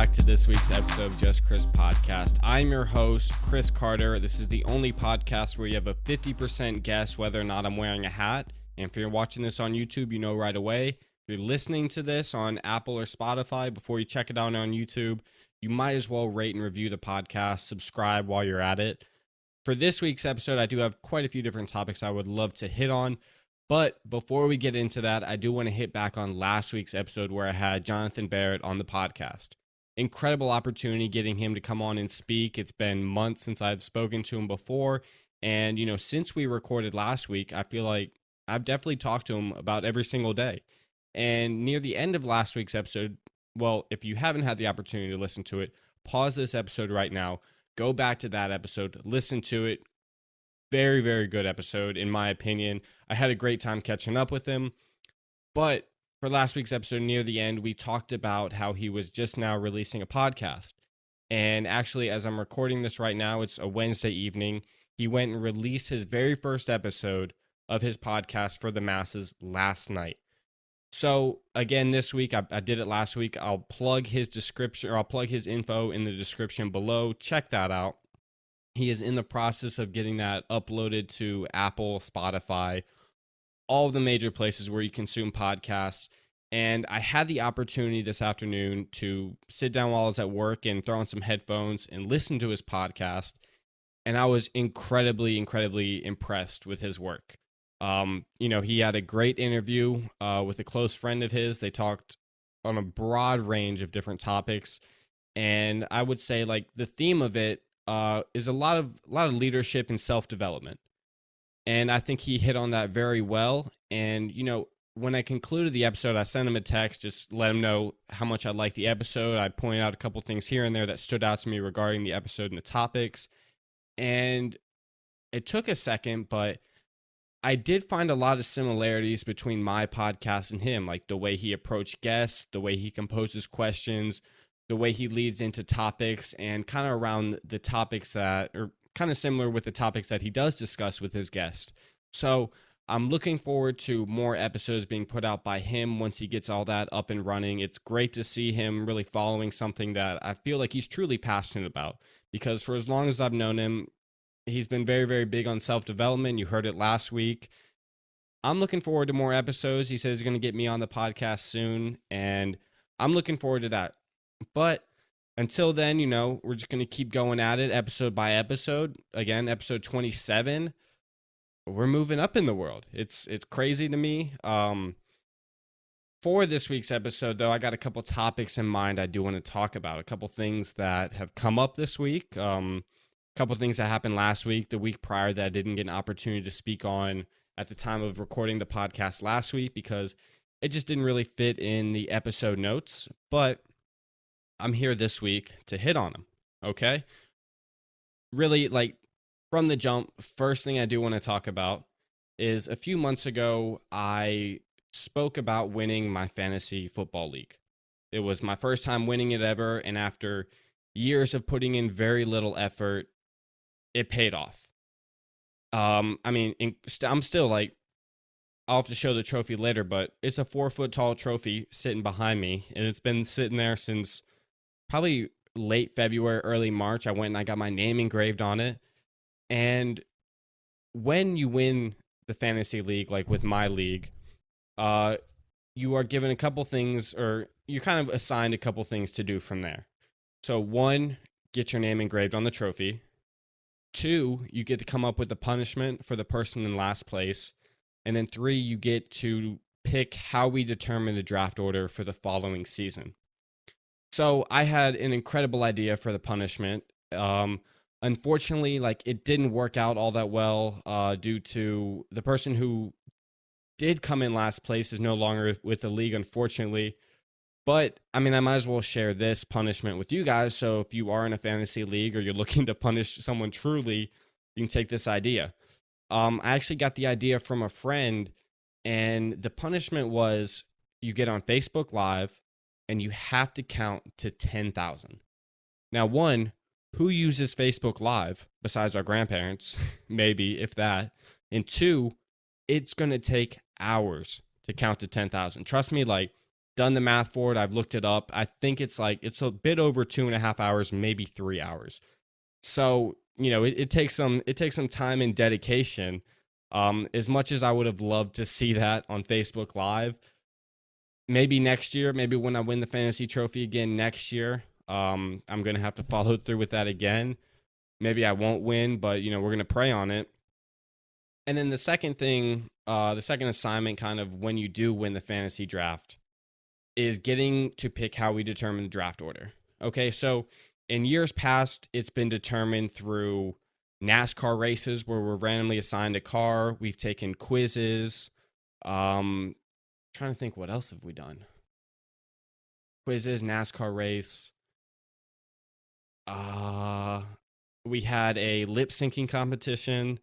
back to this week's episode of Just Chris Podcast. I'm your host, Chris Carter. This is the only podcast where you have a 50% guess whether or not I'm wearing a hat. And if you're watching this on YouTube, you know right away. If you're listening to this on Apple or Spotify, before you check it out on YouTube, you might as well rate and review the podcast, subscribe while you're at it. For this week's episode, I do have quite a few different topics I would love to hit on. But before we get into that, I do want to hit back on last week's episode where I had Jonathan Barrett on the podcast. Incredible opportunity getting him to come on and speak. It's been months since I've spoken to him before. And, since we recorded last week, I feel like I've definitely talked to him about every single day. And near the end of last week's episode, well, if you haven't had the opportunity to listen to it, pause this episode right now. Go back to that episode, listen to it. Very, very good episode, in my opinion. I had a great time catching up with him. But for last week's episode, near the end, we talked about how he was just now releasing a podcast. And actually, as I'm recording this right now, it's a Wednesday evening. He went and released his very first episode of his podcast for the masses last night. So again, this week, I did it last week. I'll plug his description, or I'll plug his info in the description below. Check that out. He is in the process of getting that uploaded to Apple, Spotify, all of the major places where you consume podcasts. And I had the opportunity this afternoon to sit down while I was at work and throw on some headphones and listen to his podcast. And I was incredibly, incredibly impressed with his work. He had a great interview with a close friend of his. They talked on a broad range of different topics. And I would say the theme of it is a lot of leadership and self-development. And I think he hit on that very well. And, when I concluded the episode, I sent him a text, just let him know how much I liked the episode. I pointed out a couple things here and there that stood out to me regarding the episode and the topics. And it took a second, but I did find a lot of similarities between my podcast and him, like the way he approached guests, the way he composes questions, the way he leads into topics, and kind of around the topics that are kind of similar with the topics that he does discuss with his guest. So I'm looking forward to more episodes being put out by him once he gets all that up and running. It's great to see him really following something that I feel like he's truly passionate about, because for as long as I've known him, he's been very, very big on self-development. You heard it last week. I'm looking forward to more episodes. He says he's going to get me on the podcast soon, and I'm looking forward to that. But until then, we're just going to keep going at it episode by episode. Again, episode 27. We're moving up in the world. It's crazy to me. For this week's episode, though, I got a couple topics in mind I do want to talk about. A couple things that have come up this week. A couple things that happened last week, the week prior, that I didn't get an opportunity to speak on at the time of recording the podcast last week because it just didn't really fit in the episode notes. But I'm here this week to hit on them, okay? Really, from the jump, first thing I do want to talk about is a few months ago, I spoke about winning my fantasy football league. It was my first time winning it ever, and after years of putting in very little effort, it paid off. I'm still I'll have to show the trophy later, but it's a 4-foot tall trophy sitting behind me, and it's been sitting there since probably late February, early March. I went and I got my name engraved on it. And when you win the fantasy league, like with my league, you are given a couple things, or you're kind of assigned a couple things to do from there. So 1, get your name engraved on the trophy. 2, you get to come up with a punishment for the person in last place. And then 3, you get to pick how we determine the draft order for the following season. So I had an incredible idea for the punishment. Unfortunately, it didn't work out all that well due to the person who did come in last place is no longer with the league, unfortunately. But, I might as well share this punishment with you guys. So if you are in a fantasy league or you're looking to punish someone truly, you can take this idea. I actually got the idea from a friend, and the punishment was you get on Facebook Live and you have to count to 10,000. Now, 1, who uses Facebook Live besides our grandparents? Maybe, if that. And 2, it's going to take hours to count to 10,000. Trust me, done the math for it. I've looked it up. I think it's a bit over 2.5 hours, maybe 3 hours. So, it takes some time and dedication. As much as I would have loved to see that on Facebook Live, maybe next year, maybe when I win the fantasy trophy again next year, I'm gonna have to follow through with that again. Maybe I won't win, but we're gonna pray on it. And then the second thing, the second assignment, kind of when you do win the fantasy draft, is getting to pick how we determine the draft order. Okay, so in years past, it's been determined through NASCAR races where we're randomly assigned a car. We've taken quizzes. Trying to think, what else have we done? Quizzes, NASCAR race. We had a lip syncing competition,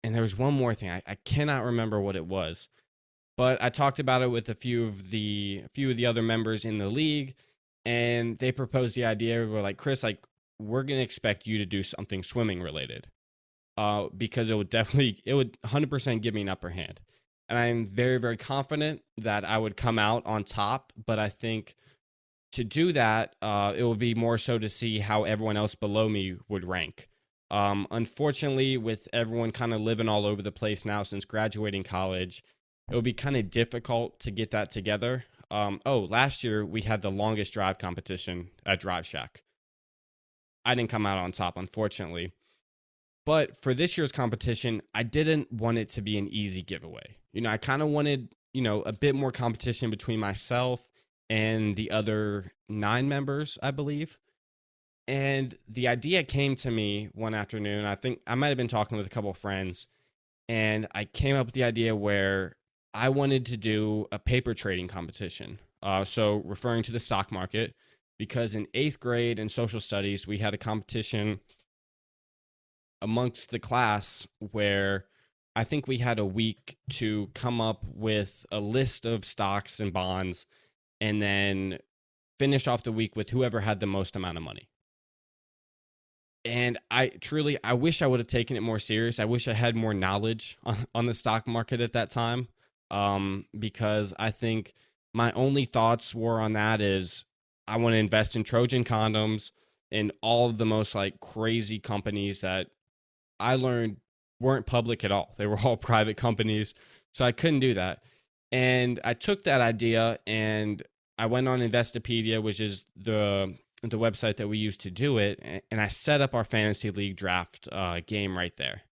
and there was one more thing. I cannot remember what it was, but I talked about it with a few of the other members in the league, and they proposed the idea. We're like, Chris, we're gonna expect you to do something swimming related, because it would 100% give me an upper hand, and I'm very, very confident that I would come out on top. But I think to do that, it would be more so to see how everyone else below me would rank. Unfortunately, with everyone kind of living all over the place now since graduating college, it would be kind of difficult to get that together. Last year we had the longest drive competition at Drive Shack. I didn't come out on top, unfortunately. But for this year's competition, I didn't want it to be an easy giveaway. I kind of wanted, a bit more competition between myself and the other 9 members, I believe. And the idea came to me one afternoon. I think I might have been talking with a couple of friends, and I came up with the idea where I wanted to do a paper trading competition. So referring to the stock market, because in 8th grade in social studies, we had a competition amongst the class where I think we had a week to come up with a list of stocks and bonds, and then finish off the week with whoever had the most amount of money. And I wish I would have taken it more serious. I wish I had more knowledge on the stock market at that time, because I think my only thoughts were on that is I want to invest in Trojan condoms and all of the most crazy companies that I learned weren't public at all. They were all private companies, so I couldn't do that. And I took that idea and I went on Investopedia, which is the website that we use to do it, and I set up our fantasy league draft game right there.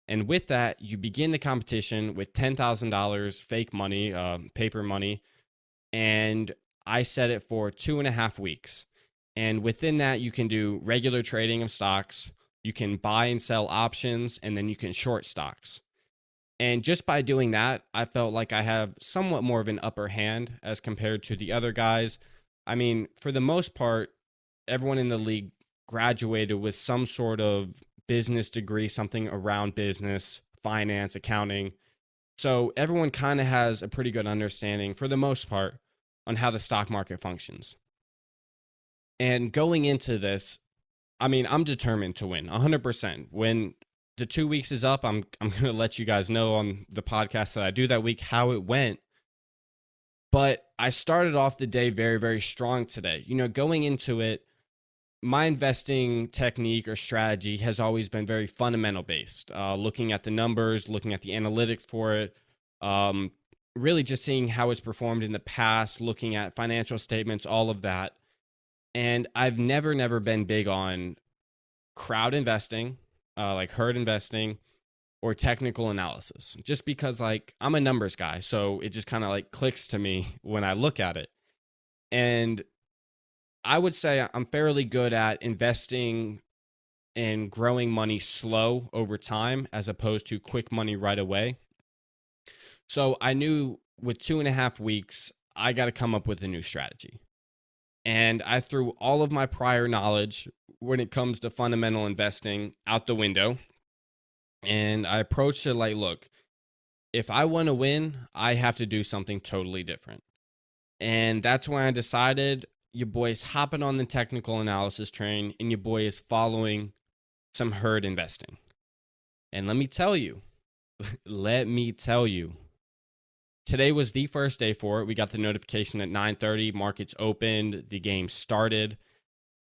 And with that, you begin the competition with $10,000 fake money, paper money, and I set it for 2.5 weeks. And within that, you can do regular trading of stocks, you can buy and sell options, and then you can short stocks. And just by doing that, I felt like I have somewhat more of an upper hand as compared to the other guys. I mean, for the most part, everyone in the league graduated with some sort of business degree, something around business, finance, accounting. So everyone kind of has a pretty good understanding, for the most part, on how the stock market functions. And going into this, I mean, I'm determined to win 100%. When the 2 weeks is up, I'm going to let you guys know on the podcast that I do that week how it went. But I started off the day very, very strong today. Going into it, my investing technique or strategy has always been very fundamental based, looking at the numbers, looking at the analytics for it, really just seeing how it's performed in the past, looking at financial statements, all of that. And I've never been big on crowd investing, like herd investing, or technical analysis, just because I'm a numbers guy. So it just kind of clicks to me when I look at it. And I would say I'm fairly good at investing and growing money slow over time as opposed to quick money right away. So I knew with 2.5 weeks, I got to come up with a new strategy. And I threw all of my prior knowledge when it comes to fundamental investing out the window. And I approached it look, if I want to win, I have to do something totally different. And that's when I decided your boy's hopping on the technical analysis train and your boy is following some herd investing. And let me tell you, today was the first day for it. We got the notification at 9:30, markets opened, the game started.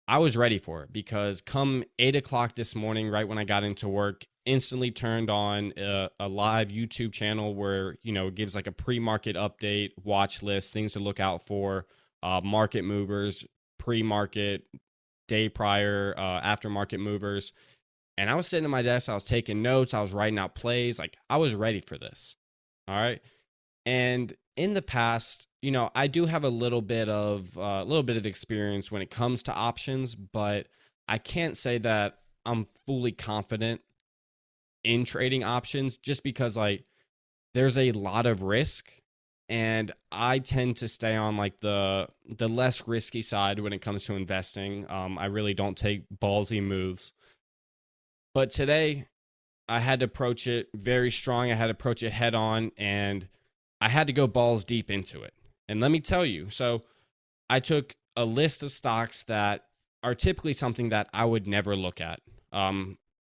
I was ready for it because come 8 o'clock this morning, right when I got into work, instantly turned on a live YouTube channel where, it gives like a pre-market update, watch list, things to look out for, market movers, pre-market, day prior, aftermarket movers. And I was sitting at my desk, I was taking notes, I was writing out plays, like I was ready for this. All right. And in the past, I do have a little bit of experience when it comes to options, but I can't say that I'm fully confident in trading options just because like there's a lot of risk, and I tend to stay on like the less risky side when it comes to investing. I really don't take ballsy moves. But today I had to approach it very strong. I had to approach it head on, and I had to go balls deep into it. And let me tell you, so I took a list of stocks that are typically something that I would never look at.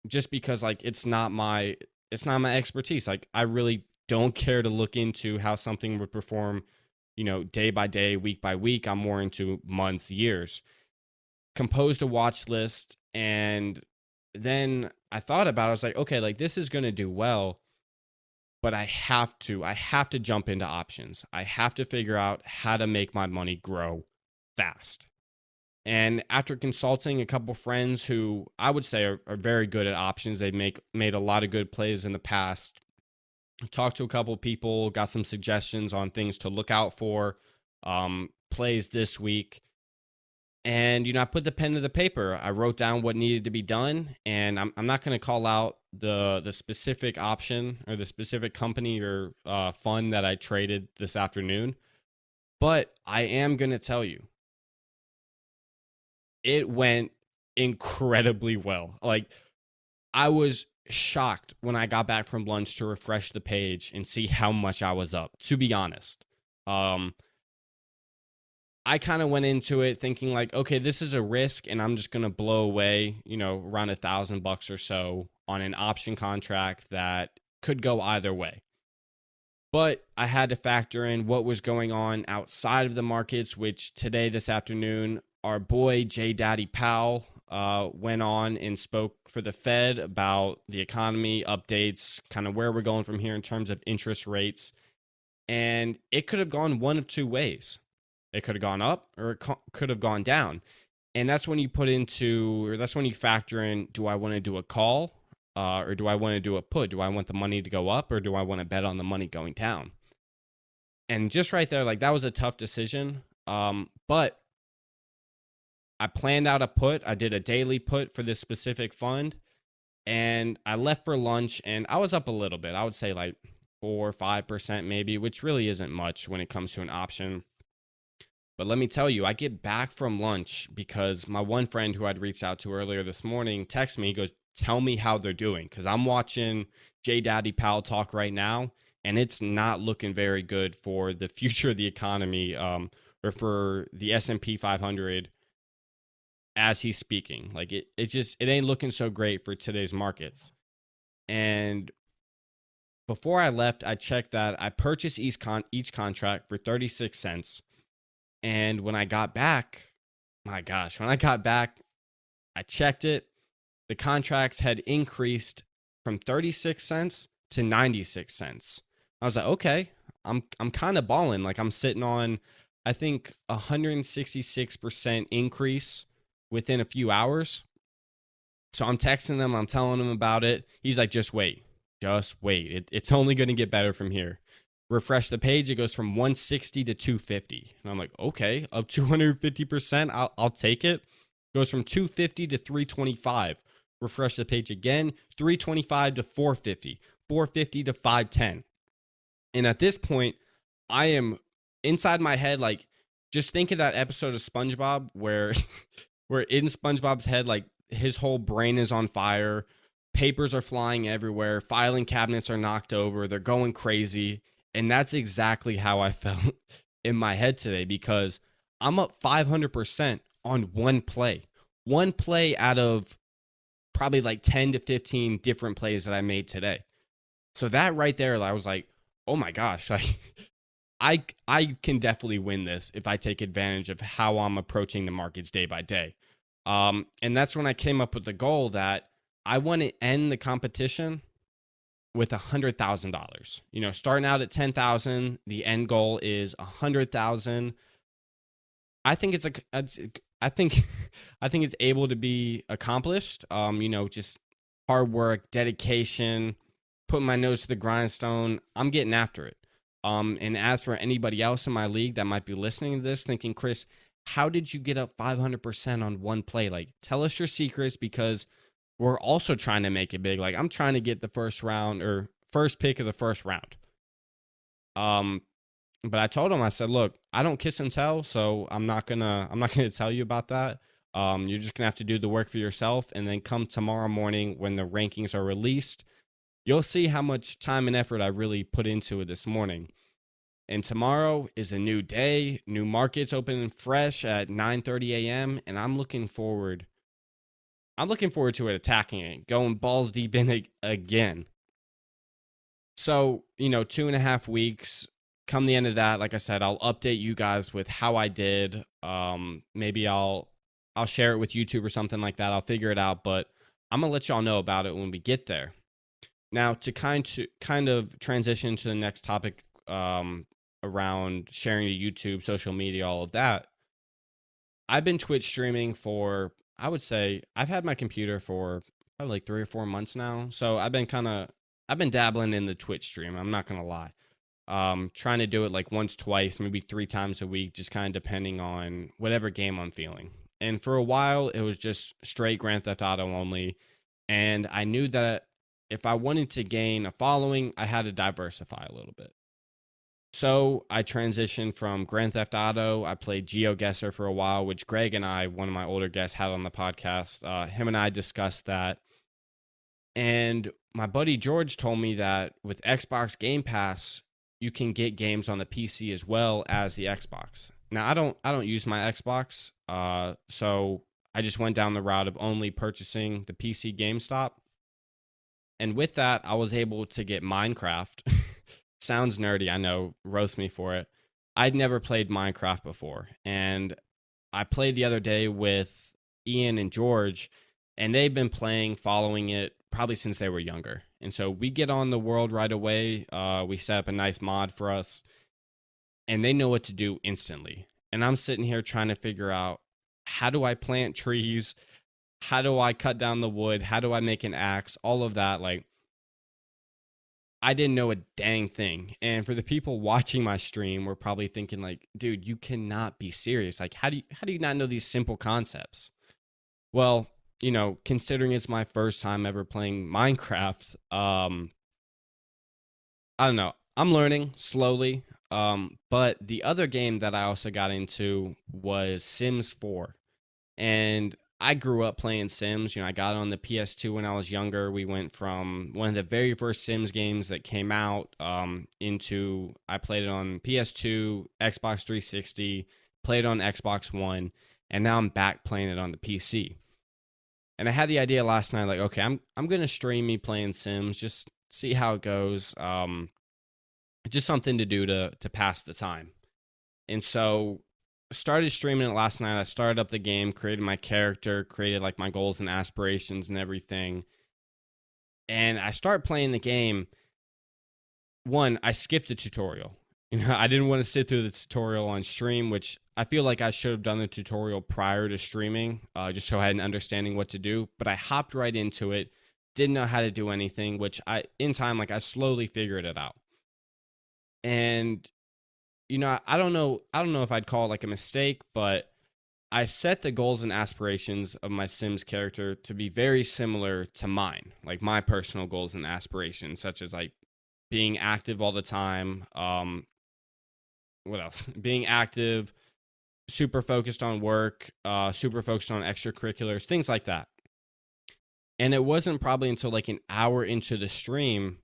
Just because like it's not my expertise. Like I really don't care to look into how something would perform, day by day, week by week. I'm more into months, years. Composed a watch list, and then I thought about it. I was like, okay, like this is going to do well, but I have to jump into options. I have to figure out how to make my money grow fast. And after consulting a couple friends who I would say are very good at options, they've made a lot of good plays in the past. Talked to a couple people, got some suggestions on things to look out for, plays this week. And, I put the pen to the paper. I wrote down what needed to be done. And I'm not going to call out the specific option or the specific company or fund that I traded this afternoon. But I am going to tell you, it went incredibly well. Like, I was shocked when I got back from lunch to refresh the page and see how much I was up, to be honest. I kind of went into it thinking like, okay, this is a risk and I'm just going to blow away, around $1,000 or so on an option contract that could go either way. But I had to factor in what was going on outside of the markets, which today, this afternoon, our boy J. Daddy Powell went on and spoke for the Fed about the economy, updates, kind of where we're going from here in terms of interest rates. And it could have gone one of two ways. It could have gone up or it could have gone down. And that's when you factor in, do I want to do a call or do I want to do a put? Do I want the money to go up or do I want to bet on the money going down? And just right there, like that was a tough decision. But I planned out a put. I did a daily put for this specific fund, and I left for lunch and I was up a little bit. I would say like 4 or 5% maybe, which really isn't much when it comes to an option. But let me tell you, I get back from lunch because my one friend who I'd reached out to earlier this morning texts me, he goes, tell me how they're doing. Because I'm watching J. Daddy Powell talk right now, and it's not looking very good for the future of the economy or for the S&P 500 as he's speaking. Like it ain't looking so great for today's markets. And before I left, I checked that I purchased each contract for 36 cents. And when I got back, I checked it. The contracts had increased from 36 cents to 96 cents. I was like, okay, I'm kind of balling. Like I'm sitting on, I think, 166% increase within a few hours. So I'm texting him, I'm telling him about it. He's like, just wait. It's only going to get better from here. Refresh the page, it goes from 160 to 250. And I'm like, okay, up 250%, I'll take it. Goes from 250 to 325. Refresh the page again, 325 to 450, 450 to 510. And at this point, I am inside my head, like, just think of that episode of SpongeBob where in SpongeBob's head, like, his whole brain is on fire. Papers are flying everywhere. Filing cabinets are knocked over. They're going crazy. And that's exactly how I felt in my head today, because I'm up 500% on one play. One play out of probably like 10 to 15 different plays that I made today. So that right there, I was like, oh my gosh, like I can definitely win this if I take advantage of how I'm approaching the markets day by day. And that's when I came up with the goal that I want to end the competition with $100,000. Starting out at 10,000, the end goal is 100,000. I think I think I think it's able to be accomplished. Just hard work, dedication, putting my nose to the grindstone. I'm getting after it. And as for anybody else in my league that might be listening to this, thinking, Chris, how did you get up 500% on one play? Like, tell us your secrets, because we're also trying to make it big. Like, I'm trying to get the first round or first pick of the first round. But I told him, I said, look, I don't kiss and tell, so I'm not gonna tell you about that. You're just gonna have to do the work for yourself, and then come tomorrow morning when the rankings are released, you'll see how much time and effort I really put into it this morning. And tomorrow is a new day, new markets opening fresh at 9:30 a.m. And I'm looking forward to it, attacking it, going balls deep in it again. So, 2.5 weeks. Come the end of that, like I said, I'll update you guys with how I did. Maybe I'll share it with YouTube or something like that. I'll figure it out, but I'm gonna let y'all know about it when we get there. Now, to kind of transition to the next topic, around sharing to YouTube, social media, all of that. I've been Twitch streaming for, I would say, I've had my computer for probably like 3 or 4 months now. So I've been dabbling in the Twitch stream. I'm not gonna lie. Trying to do it like once, twice, maybe 3 times a week, just kind of depending on whatever game I'm feeling. And for a while, it was just straight Grand Theft Auto only. And I knew that if I wanted to gain a following, I had to diversify a little bit. So I transitioned from Grand Theft Auto. I played GeoGuessr for a while, which Greg and I, one of my older guests, had on the podcast. Him and I discussed that. And my buddy George told me that with Xbox Game Pass, you can get games on the PC as well as the Xbox. Now, I don't use my Xbox, so I just went down the route of only purchasing the PC GameStop. And with that, I was able to get Minecraft. Sounds nerdy, I know, roast me for it. I'd never played Minecraft before, and I played the other day with Ian and George, and they've been playing, following it, probably since they were younger. And so we get on the world right away. We set up a nice mod for us, and they know what to do instantly. And I'm sitting here trying to figure out, how do I plant trees? How do I cut down the wood? How do I make an axe? All of that. Like, I didn't know a dang thing. And for the people watching my stream, we're probably thinking like, dude, you cannot be serious. Like, how do you not know these simple concepts? Well, considering it's my first time ever playing Minecraft, I don't know. I'm learning slowly. But the other game that I also got into was Sims 4. And I grew up playing Sims. I got on the PS2 when I was younger. We went from one of the very first Sims games that came out into, I played it on PS2, Xbox 360, played it on Xbox One, and now I'm back playing it on the PC. And I had the idea last night, like, okay, I'm gonna stream me playing Sims, just see how it goes. Just something to do to pass the time. And so started streaming it last night. I started up the game, created my character, created like my goals and aspirations and everything. And I started playing the game. One, I skipped the tutorial. I didn't want to sit through the tutorial on stream, which I feel like I should have done the tutorial prior to streaming, just so I had an understanding what to do. But I hopped right into it, didn't know how to do anything, which in time, I slowly figured it out. And I don't know if I'd call it like a mistake, but I set the goals and aspirations of my Sims character to be very similar to mine, like my personal goals and aspirations, such as like being active all the time. What else? Being active, super focused on work, super focused on extracurriculars, things like that. And it wasn't probably until like an hour into the stream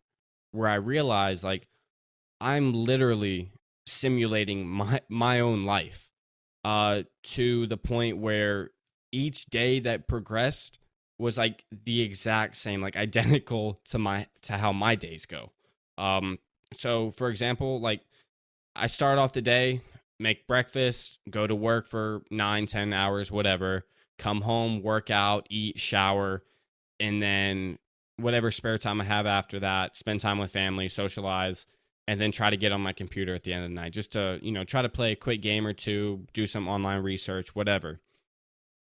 where I realized like I'm literally simulating my own life, to the point where each day that progressed was like the exact same, like identical to how my days go. So for example, like I start off the day, make breakfast, go to work for 9, 10 hours, whatever, come home, work out, eat, shower, and then whatever spare time I have after that, spend time with family, socialize, and then try to get on my computer at the end of the night just to, try to play a quick game or two, do some online research, whatever.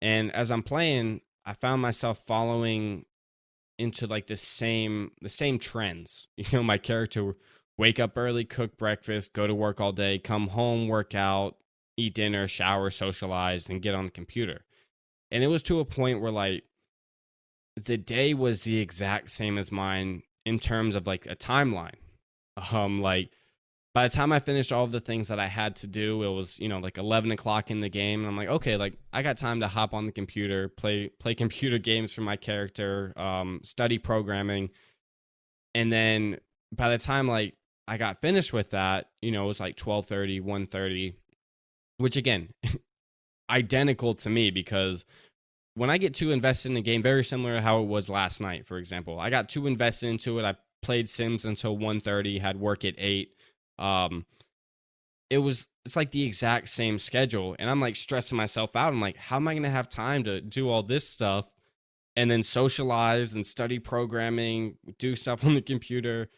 And as I'm playing, I found myself following into like the same trends. My character wake up early, cook breakfast, go to work all day, come home, work out, eat dinner, shower, socialize, and get on the computer. And it was to a point where like the day was the exact same as mine in terms of like a timeline. Like by the time I finished all of the things that I had to do, it was, like 11 o'clock in the game. And I'm like, okay, like I got time to hop on the computer, play computer games for my character, study programming. And then by the time like I got finished with that, it was like 12:30, 1:30, which again, identical to me because when I get too invested in a game, very similar to how it was last night, for example, I got too invested into it. I played Sims until 1:30, had work at 8. It's like the exact same schedule. And I'm like stressing myself out. I'm like, how am I going to have time to do all this stuff and then socialize and study programming, do stuff on the computer?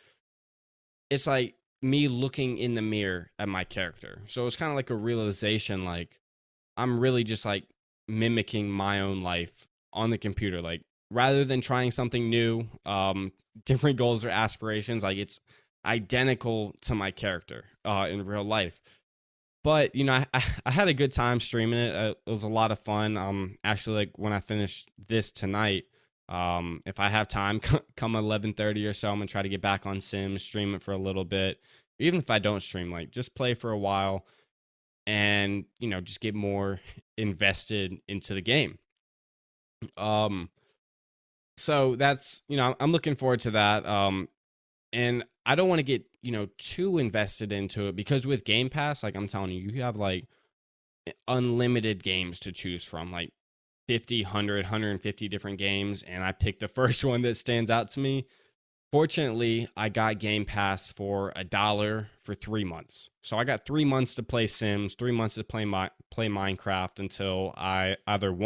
It's like me looking in the mirror at my character. So it's kind of like a realization, like I'm really just like mimicking my own life on the computer. Like rather than trying something new, different goals or aspirations, like it's identical to my character in real life. But I had a good time streaming it. It was a lot of fun. Actually, like when I finish this tonight, if I have time, come 11:30 or so, I'm gonna try to get back on Sims, stream it for a little bit. Even if I don't stream, like just play for a while, and just get more invested into the game. So that's I'm looking forward to that. And I don't want to get too invested into it because with Game Pass, like I'm telling you, you have like unlimited games to choose from, like 50, 100, 150 different games, and I picked the first one that stands out to me. Fortunately, I got Game Pass for $1 for 3 months. So I got 3 months to play Sims, 3 months to play Minecraft until I either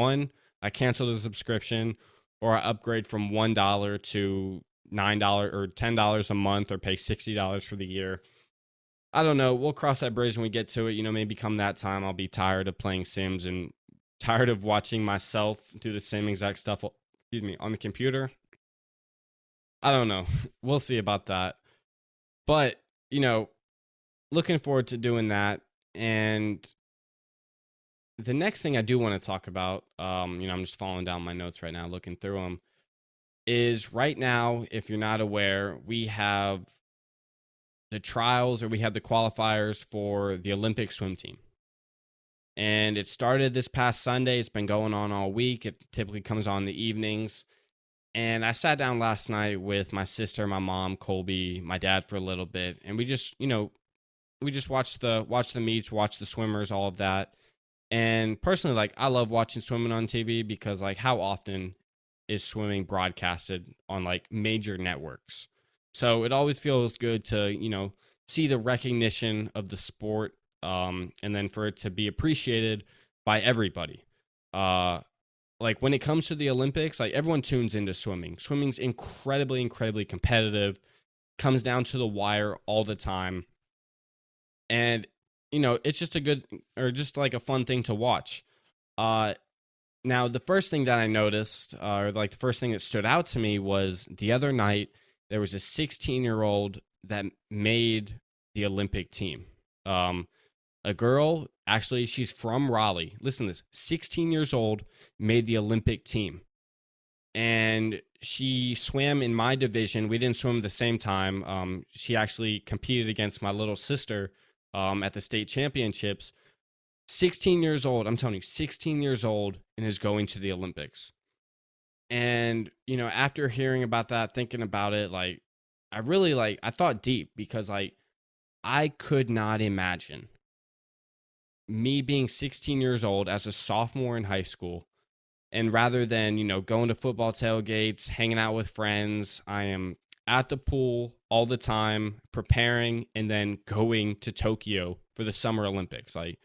I cancel the subscription, or I upgrade from $1 to $9 or $10 a month, or pay $60 for the year. I don't know. We'll cross that bridge when we get to it. Maybe come that time, I'll be tired of playing Sims and tired of watching myself do the same exact stuff, on the computer. I don't know. We'll see about that. But, looking forward to doing that. And the next thing I do want to talk about, I'm just falling down my notes right now, looking through them, is right now, if you're not aware, we have the trials, or we have the qualifiers for the Olympic swim team. And it started this past Sunday. It's been going on all week. It typically comes on in the evenings. And I sat down last night with my sister, my mom, Colby, my dad for a little bit. And we just, watched the meets, watched the swimmers, all of that. And personally, like, I love watching swimming on TV because, like, how often is swimming broadcasted on, like, major networks? So it always feels good to, see the recognition of the sport, and then for it to be appreciated by everybody. Like when it comes to the Olympics, like everyone tunes into swimming. Swimming's incredibly, incredibly competitive, comes down to the wire all the time. And, it's just just like a fun thing to watch. Now, the first thing that I noticed, or like the first thing that stood out to me, was the other night, there was a 16-year-old that made the Olympic team. A girl, actually, she's from Raleigh. Listen to this, 16 years old, made the Olympic team. And she swam in my division. We didn't swim at the same time. She actually competed against my little sister at the state championships. 16 years old, I'm telling you, 16 years old, and is going to the Olympics. And, after hearing about that, thinking about it, like, I thought deep, because, like, I could not imagine me being 16 years old as a sophomore in high school, and rather than, going to football tailgates, hanging out with friends, I am at the pool all the time, preparing, and then going to Tokyo for the Summer Olympics. Like,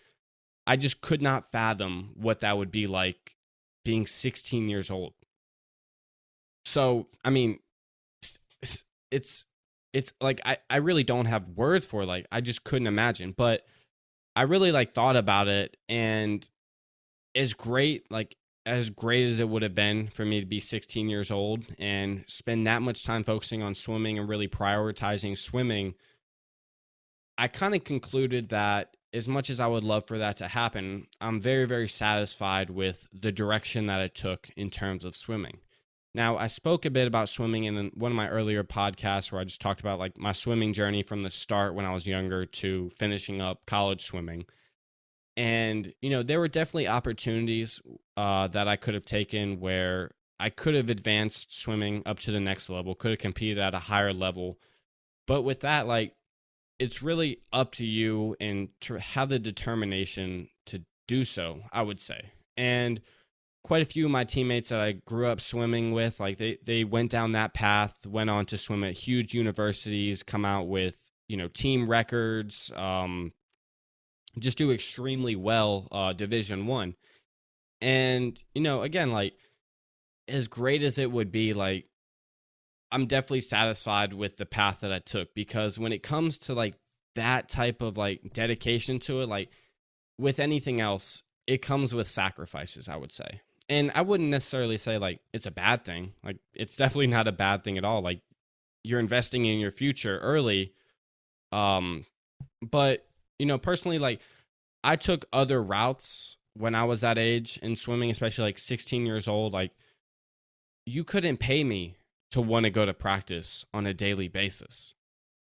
I just could not fathom what that would be like being 16 years old. So, I mean, it's like I really don't have words for it. Like, I just couldn't imagine. But I really like thought about it, and as great as it would have been for me to be 16 years old and spend that much time focusing on swimming and really prioritizing swimming, I kind of concluded that as much as I would love for that to happen, I'm very, very satisfied with the direction that it took in terms of swimming. Now, I spoke a bit about swimming in one of my earlier podcasts where I just talked about like my swimming journey from the start when I was younger to finishing up college swimming. And, there were definitely opportunities that I could have taken where I could have advanced swimming up to the next level, could have competed at a higher level. But with that, like, it's really up to you and to have the determination to do so, I would say. And quite a few of my teammates that I grew up swimming with, like they went down that path, went on to swim at huge universities, come out with, team records, just do extremely well, Division One. And, again, like, as great as it would be, like, I'm definitely satisfied with the path that I took, because when it comes to like that type of like dedication to it, like with anything else, it comes with sacrifices, I would say. And I wouldn't necessarily say like it's a bad thing. Like, it's definitely not a bad thing at all. Like, you're investing in your future early. But, personally, like, I took other routes when I was that age in swimming, especially like 16 years old. Like, you couldn't pay me to want to go to practice on a daily basis.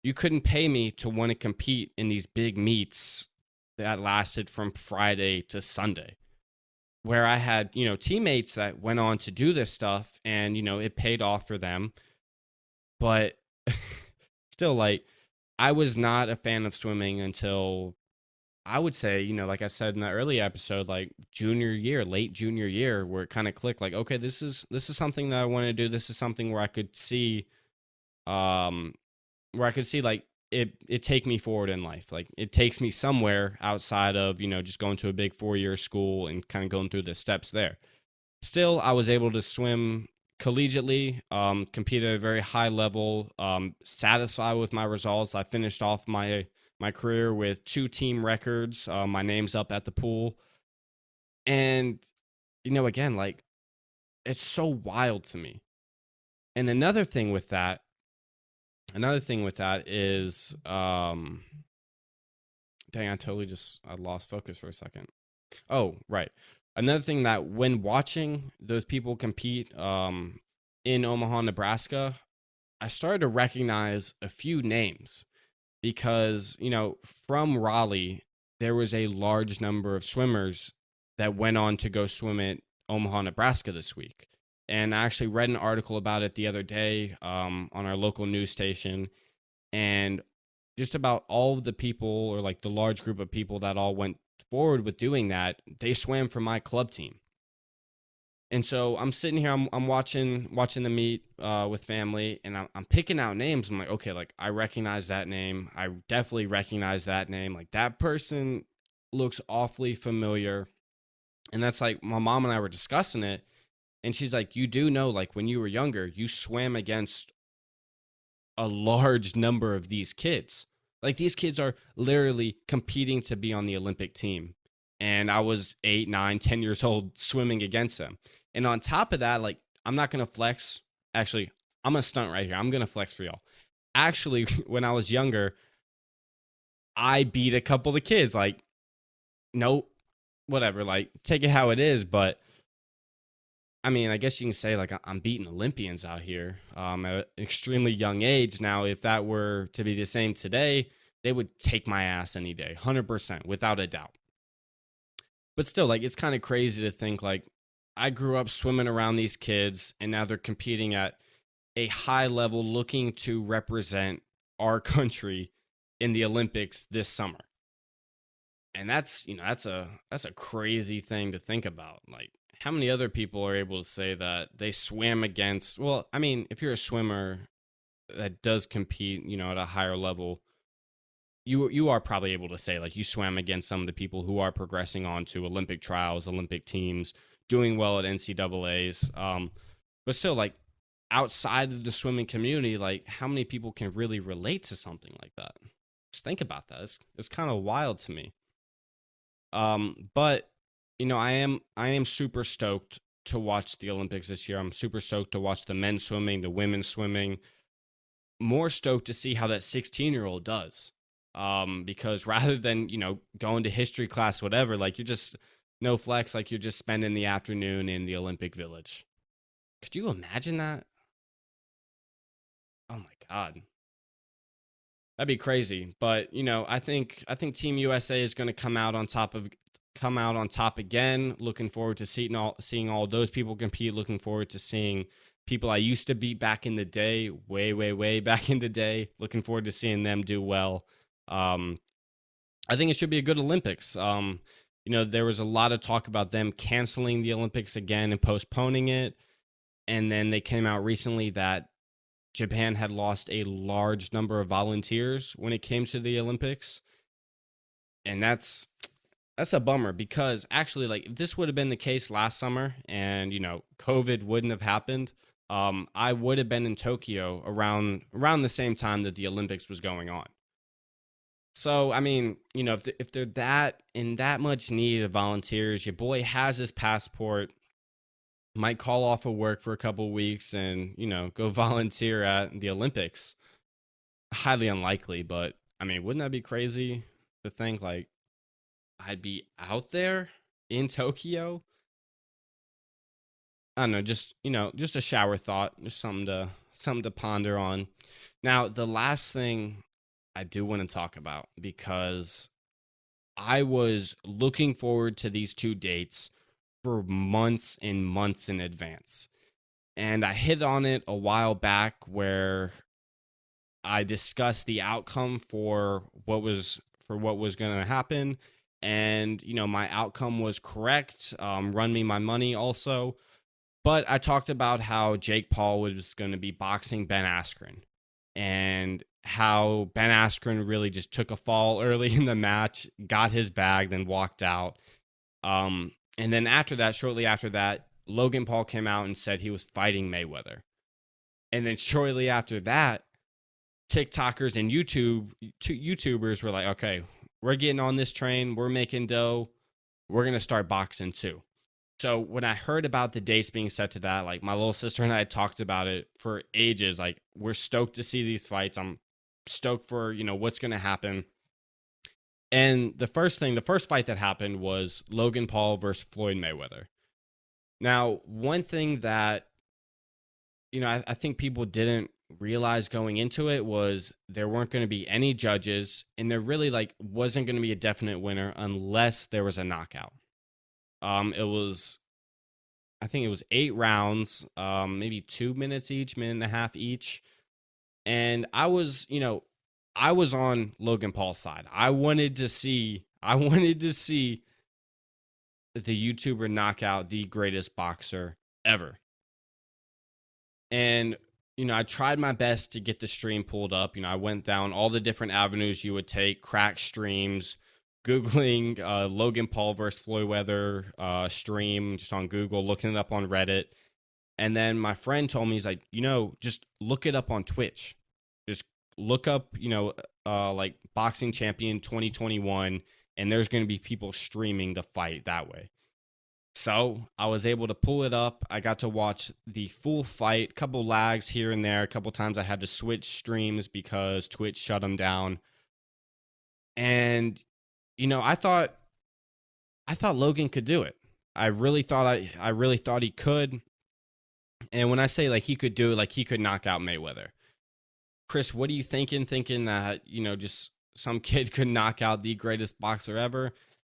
You couldn't pay me to want to compete in these big meets that lasted from Friday to Sunday, where I had, teammates that went on to do this stuff and, it paid off for them. But still, like, I was not a fan of swimming until, I would say, like I said in the early episode, like junior year, late junior year, where it kind of clicked, like, okay, this is something that I want to do. This is something where I could see, like it take me forward in life. Like, it takes me somewhere outside of, just going to a big 4-year school and kind of going through the steps there. Still, I was able to swim collegiately, compete at a very high level, satisfied with my results. I finished off my career with 2 team records. My name's up at the pool. And, again, like, it's so wild to me. And another thing with that is, dang, I lost focus for a second. Oh, right. Another thing that when watching those people compete in Omaha, Nebraska, I started to recognize a few names because, from Raleigh, there was a large number of swimmers that went on to go swim at Omaha, Nebraska this week. And I actually read an article about it the other day on our local news station. And just about all of the people, or like the large group of people that all went forward with doing that, they swam for my club team. And so I'm sitting here, I'm watching the meet with family, and I'm picking out names. I'm like, okay, like, I recognize that name. I definitely recognize that name. Like, that person looks awfully familiar. And that's like, my mom and I were discussing it, and she's like, you do know, like, when you were younger, you swam against a large number of these kids. Like, these kids are literally competing to be on the Olympic team. And I was 8, 9, 10 years old swimming against them. And on top of that, like, I'm not going to flex. Actually, I'm going to stunt right here. I'm going to flex for y'all. Actually, when I was younger, I beat a couple of kids. Like, nope, whatever. Like, take it how it is. But, I mean, I guess you can say, like, I'm beating Olympians out here at an extremely young age. Now, if that were to be the same today, they would take my ass any day, 100%, without a doubt. But still, like, it's kind of crazy to think, like, I grew up swimming around these kids, and now they're competing at a high level, looking to represent our country in the Olympics this summer. And that's a crazy thing to think about. Like, how many other people are able to say that they swam against, well, I mean, if you're a swimmer, that does compete, at a higher level, you are probably able to say like you swam against some of the people who are progressing on to Olympic trials, Olympic teams, doing well at NCAA's. But still, like outside of the swimming community, like how many people can really relate to something like that? Just think about that. It's kind of wild to me. But I am super stoked to watch the Olympics this year. I'm super stoked to watch the men swimming, the women swimming. More stoked to see how that 16-year-old does. Because rather than, going to history class, whatever, like you're just no flex, like you're just spending the afternoon in the Olympic Village. Could you imagine that? Oh my God. That'd be crazy. But, I think Team USA is going to come out on top again. Looking forward to seeing all those people compete. Looking forward to seeing people I used to beat back in the day, way, way, way back in the day. Looking forward to seeing them do well. I think it should be a good Olympics. There was a lot of talk about them canceling the Olympics again and postponing it. And then they came out recently that Japan had lost a large number of volunteers when it came to the Olympics. And that's a bummer because actually, like, if this would have been the case last summer and, COVID wouldn't have happened, I would have been in Tokyo around the same time that the Olympics was going on. So, I mean, if they're that in that much need of volunteers, your boy has his passport, might call off of work for a couple of weeks and, go volunteer at the Olympics. Highly unlikely, but I mean, wouldn't that be crazy to think like I'd be out there in Tokyo? I don't know, just a shower thought, just something to ponder on. Now, the last thing I do want to talk about because I was looking forward to these two dates for months and months in advance. And I hit on it a while back where I discussed the outcome for what was going to happen. And, my outcome was correct. Run me my money also. But I talked about how Jake Paul was going to be boxing Ben Askren and how Ben Askren really just took a fall early in the match, got his bag, then walked out. And then shortly after that, Logan Paul came out and said he was fighting Mayweather. And then shortly after that, TikTokers and YouTubers were like, okay, we're getting on this train. We're making dough. We're going to start boxing too. So when I heard about the dates being set to that, like my little sister and I had talked about it for ages. Like we're stoked to see these fights. I'm stoked for, what's going to happen. And the first fight that happened was Logan Paul versus Floyd Mayweather. Now, one thing that, I think people didn't realize going into it was there weren't going to be any judges and there really like wasn't going to be a definite winner unless there was a knockout. I think it was 8 rounds, maybe 2 minutes each, minute and a half each. And I was on Logan Paul's side. I wanted to see the YouTuber knock out the greatest boxer ever. And, I tried my best to get the stream pulled up. I went down all the different avenues you would take, crack streams, Googling Logan Paul versus Floyd Mayweather stream just on Google, looking it up on Reddit. And then my friend told me, he's like, just look it up on Twitch. Just look up, like Boxing Champion 2021, and there's going to be people streaming the fight that way. So I was able to pull it up. I got to watch the full fight, couple lags here and there. A couple times I had to switch streams because Twitch shut them down. And, I thought Logan could do it. I really thought he could. And when I say like he could do it, like he could knock out Mayweather. Chris, what are you thinking? Thinking that, just some kid could knock out the greatest boxer ever?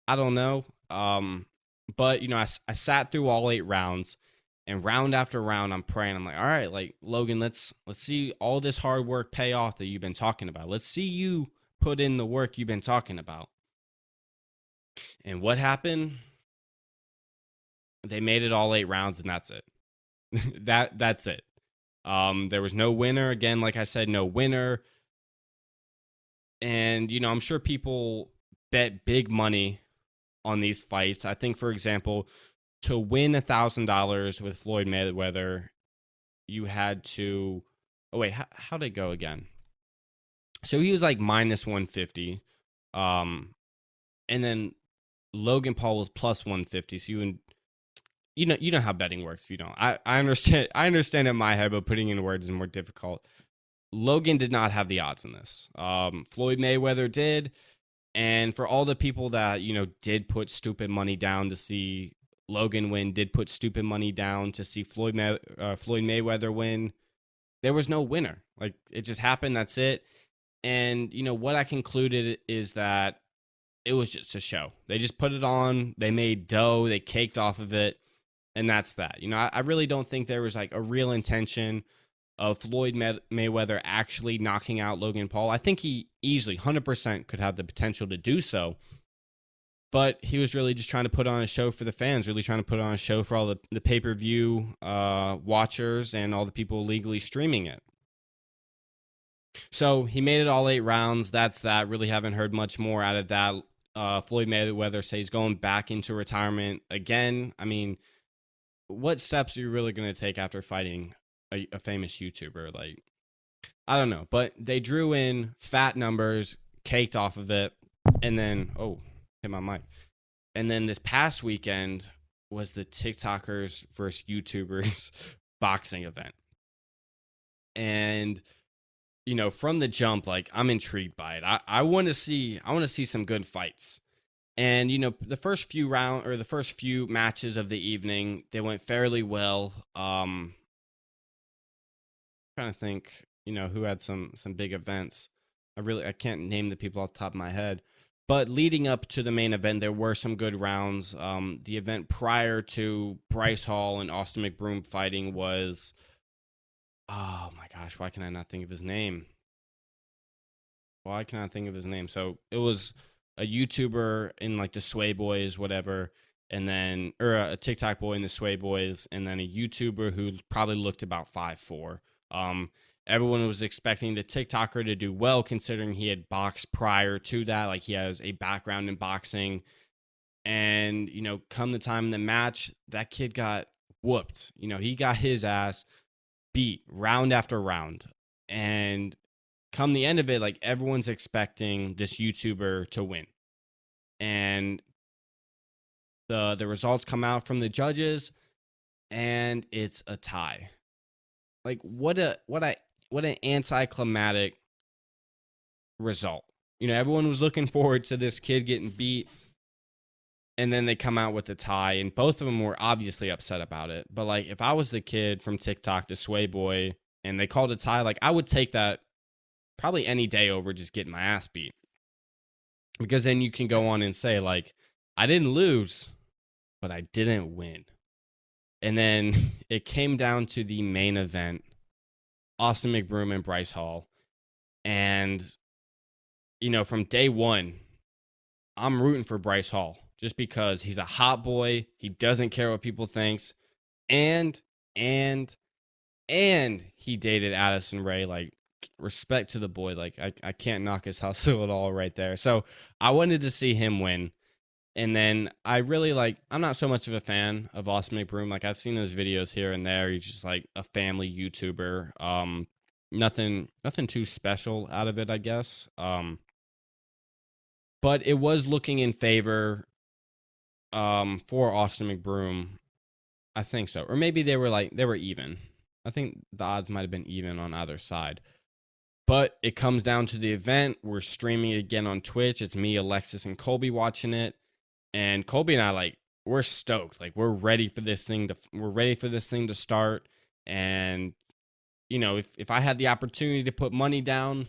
I don't know. But, I sat through all 8 rounds, and round after round, I'm praying. I'm like, all right, like, Logan, let's see all this hard work pay off that you've been talking about. Let's see you put in the work you've been talking about. And what happened? They made it all 8 rounds, and that's it. That's it. There was no winner. Again, like I said, no winner. And, I'm sure people bet big money on these fights. I think, for example, to win $1,000 with Floyd Mayweather, you had to. Oh, wait, how'd it go again? So he was like minus 150. And then Logan Paul was plus 150. So you know how betting works if you don't. I understand in my head, but putting in words is more difficult. Logan did not have the odds in this. Floyd Mayweather did. And for all the people that, did put stupid money down to see Logan win, did put stupid money down to see Floyd Mayweather win, there was no winner. Like, it just happened. That's it. And, what I concluded is that it was just a show. They just put it on. They made dough. They caked off of it. And that's that. I really don't think there was like a real intention of Floyd Mayweather actually knocking out Logan Paul. I think he easily, 100% could have the potential to do so. But he was really just trying to put on a show for the fans, really trying to put on a show for all the pay-per-view watchers and all the people legally streaming it. So he made it all 8 rounds. That's that. Really haven't heard much more out of that. Floyd Mayweather says he's going back into retirement again. I mean, what steps are you really going to take after fighting a famous YouTuber? Like, I don't know. But they drew in fat numbers, caked off of it, and then, hit my mic. And then this past weekend was the TikTokers versus YouTubers boxing event. And, from the jump, like, I'm intrigued by it. I want to see some good fights. And, the first few matches of the evening, they went fairly well. Trying to think, who had some big events. I can't name the people off the top of my head. But leading up to the main event, there were some good rounds. The event prior to Bryce Hall and Austin McBroom fighting was, oh my gosh, why can I not think of his name? So it was a YouTuber in like the Sway Boys, whatever, and then, or a TikTok boy in the Sway Boys, and then a YouTuber who probably looked about 5'4". Everyone was expecting the TikToker to do well, considering he had boxed prior to that. Like, he has a background in boxing. And, come the time in the match, that kid got whooped. He got his ass beat round after round. And come the end of it, like, everyone's expecting this YouTuber to win. And the results come out from the judges, and it's a tie. Like, what an anticlimactic result. Everyone was looking forward to this kid getting beat, and then they come out with a tie, and both of them were obviously upset about it. But, like, if I was the kid from TikTok, the Sway Boy, and they called a tie, like, I would take that probably any day over just getting my ass beat. Because then you can go on and say, like, I didn't lose, but I didn't win. And then it came down to the main event, Austin McBroom and Bryce Hall. And, from day one, I'm rooting for Bryce Hall just because he's a hot boy. He doesn't care what people think. And he dated Addison Rae. Like, respect to the boy. Like, I can't knock his hustle at all right there. So I wanted to see him win. And then I'm not so much of a fan of Austin McBroom. Like, I've seen his videos here and there. He's just like a family YouTuber. Nothing too special out of it, I guess. But it was looking in favor for Austin McBroom. I think so. Or maybe they were even. I think the odds might have been even on either side. But it comes down to the event. We're streaming it again on Twitch. It's me, Alexis, and Colby watching it. And Colby and I, we're stoked. Like, we're ready for this thing to start. And, if I had the opportunity to put money down,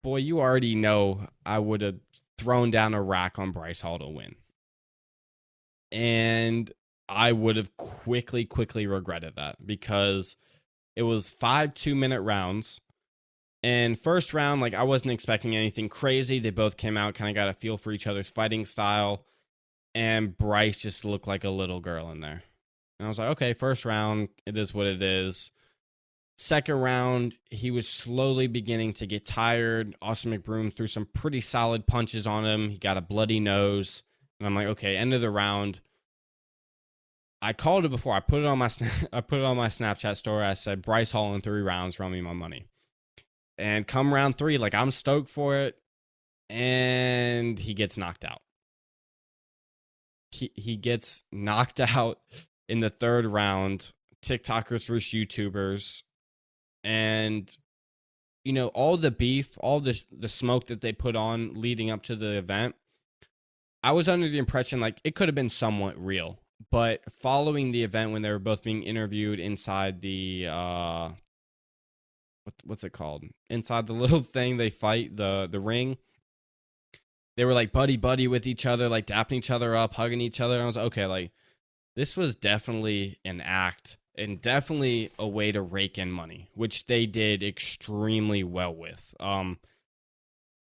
boy, you already know I would have thrown down a rack on Bryce Hall to win. And I would have quickly regretted that, because it was 5 2-minute rounds. And first round, I wasn't expecting anything crazy. They both came out, kind of got a feel for each other's fighting style. And Bryce just looked like a little girl in there. And I was like, okay, first round, it is what it is. Second round, he was slowly beginning to get tired. Austin McBroom threw some pretty solid punches on him. He got a bloody nose. And I'm like, okay, end of the round. I called it before. I put it on my Snapchat story. I said, Bryce Hall in 3 rounds, run me my money. And come round 3, like, I'm stoked for it. And he gets knocked out. He gets knocked out in the 3rd round. TikTokers versus YouTubers. And, you know, all the beef, all the smoke that they put on leading up to the event, I was under the impression, like, it could have been somewhat real. But following the event, when they were both being interviewed inside the, what's it called? Inside the little thing they fight, the ring, they were, like, buddy with each other, like, dapping each other up, hugging each other. And I was like, okay, like, this was definitely an act. And definitely a way to rake in money, which they did extremely well with.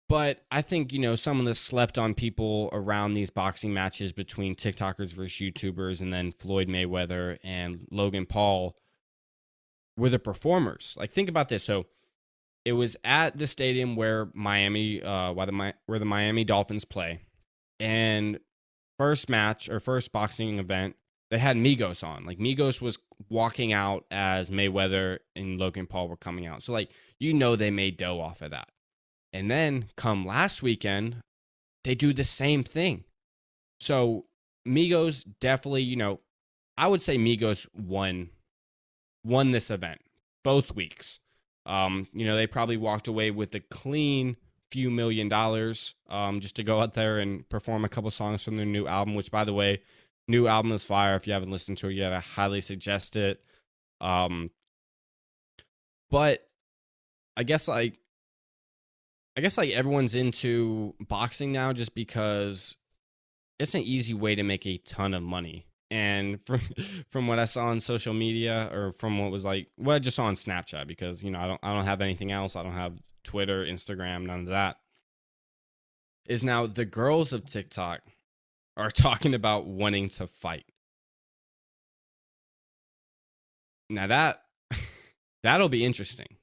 But I think, you know, some of the slept on people around these boxing matches between TikTokers versus YouTubers and then Floyd Mayweather and Logan Paul were the performers. Like, think about this. So it was at the stadium where where the Miami Dolphins play. And first boxing event, they had Migos on. Like, Migos was walking out as Mayweather and Logan Paul were coming out. So, like, you know, they made dough off of that. And then come last weekend, they do the same thing. So Migos definitely, you know, I would say Migos won this event both weeks. You know, they probably walked away with a clean few $1 million just to go out there and perform a couple songs from their new album, which, by the way, new album is fire. If you haven't listened to it yet, I highly suggest it. But I guess everyone's into boxing now just because it's an easy way to make a ton of money. And from what I saw on social media, or from what was I just saw on Snapchat, because, you know, I don't have anything else. I don't have Twitter, Instagram, none of that. Is now the girls of TikTok are talking about wanting to fight. Now that'll be interesting.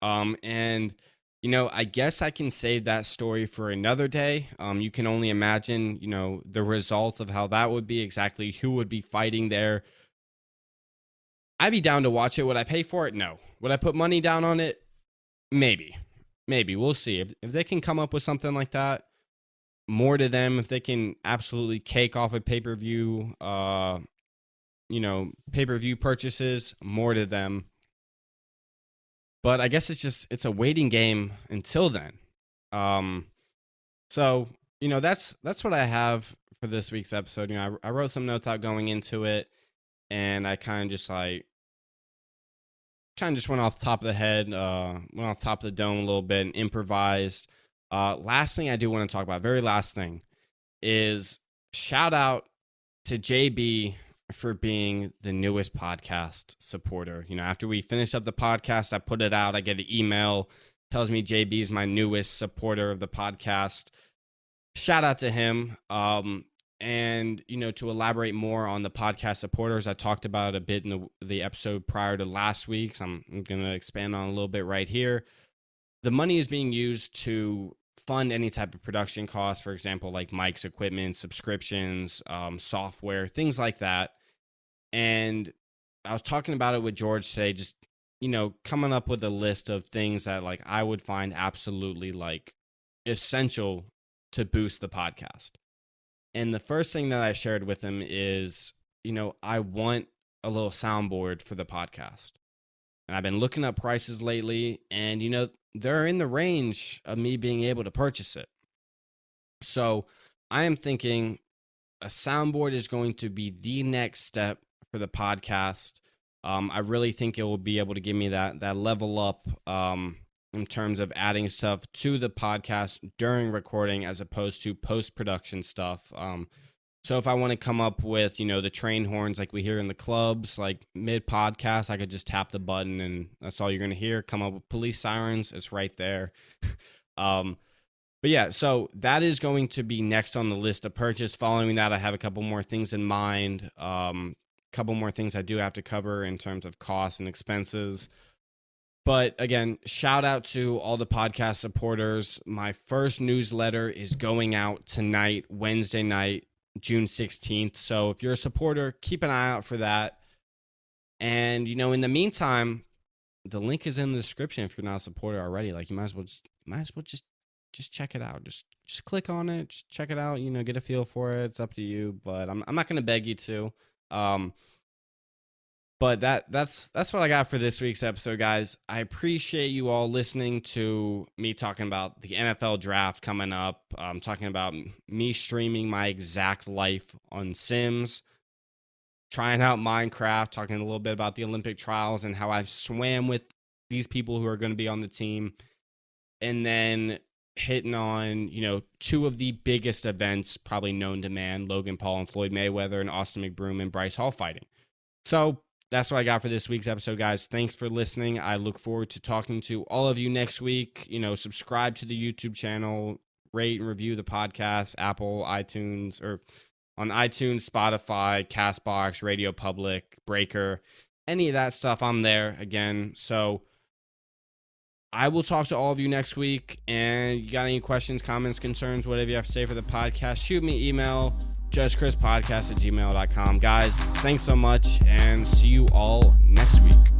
And, you know, I guess I can save that story for another day. You can only imagine, you know, the results of how that would be, exactly who would be fighting there. I'd be down to watch it. Would I pay for it? No. Would I put money down on it? Maybe. We'll see. If they can come up with something like that, more to them. If they can absolutely cake off a pay-per-view, pay-per-view purchases, more to them. But I guess it's a waiting game until then. So, you know, that's what I have for this week's episode. You know, I wrote some notes out going into it, and I kind of just went off the top of the head, went off the top of the dome a little bit and improvised. Last thing I do want to talk about, very last thing, is shout out to JB for being the newest podcast supporter. You know, after we finish up the podcast, I put it out. I get an email, tells me JB is my newest supporter of the podcast. Shout out to him. And, you know, to elaborate more on the podcast supporters, I talked about it a bit in the episode prior to last week's. I'm going to expand on a little bit right here. The money is being used to fund any type of production costs, for example, like mics, equipment, subscriptions, software, things like that. And I was talking about it with George today, just, you know, coming up with a list of things that, like, I would find absolutely, like, essential to boost the podcast. And the first thing that I shared with him is, you know, I want a little soundboard for the podcast. And I've been looking up prices lately, and, you know, they're in the range of me being able to purchase it. So I am thinking a soundboard is going to be the next step for the podcast. I really think it will be able to give me that level up in terms of adding stuff to the podcast during recording as opposed to post-production stuff. So if I want to come up with, you know, the train horns like we hear in the clubs, like mid-podcast, I could just tap the button and that's all you're going to hear. Come up with police sirens, it's right there. But yeah, so that is going to be next on the list of purchase. Following that, I have a couple more things in mind. Couple more things I do have to cover in terms of costs and expenses. But again, shout out to all the podcast supporters. My first newsletter is going out tonight, Wednesday night, June 16th. So if you're a supporter, keep an eye out for that. And, in the meantime, the link is in the description if you're not a supporter already. Like, you might as well just check it out. Just click on it, just check it out, get a feel for it. It's up to you, but I'm not going to beg you to. But that's what I got for this week's episode, guys. I appreciate you all listening to me talking about the NFL draft coming up. I'm talking about me streaming my exact life on Sims, trying out Minecraft, talking a little bit about the Olympic trials and how I've swam with these people who are going to be on the team, and then hitting on, two of the biggest events probably known to man, Logan Paul and Floyd Mayweather, and Austin McBroom and Bryce Hall fighting. So that's what I got for this week's episode, guys. Thanks for listening. I look forward to talking to all of you next week. Subscribe to the YouTube channel, rate and review the podcast, Apple, iTunes, or on iTunes, Spotify, CastBox, Radio Public, Breaker, any of that stuff. I'm there again. So I will talk to all of you next week. And you got any questions, comments, concerns, whatever you have to say for the podcast, shoot me an email, judgechrispodcast@gmail.com. Guys, thanks so much, and see you all next week.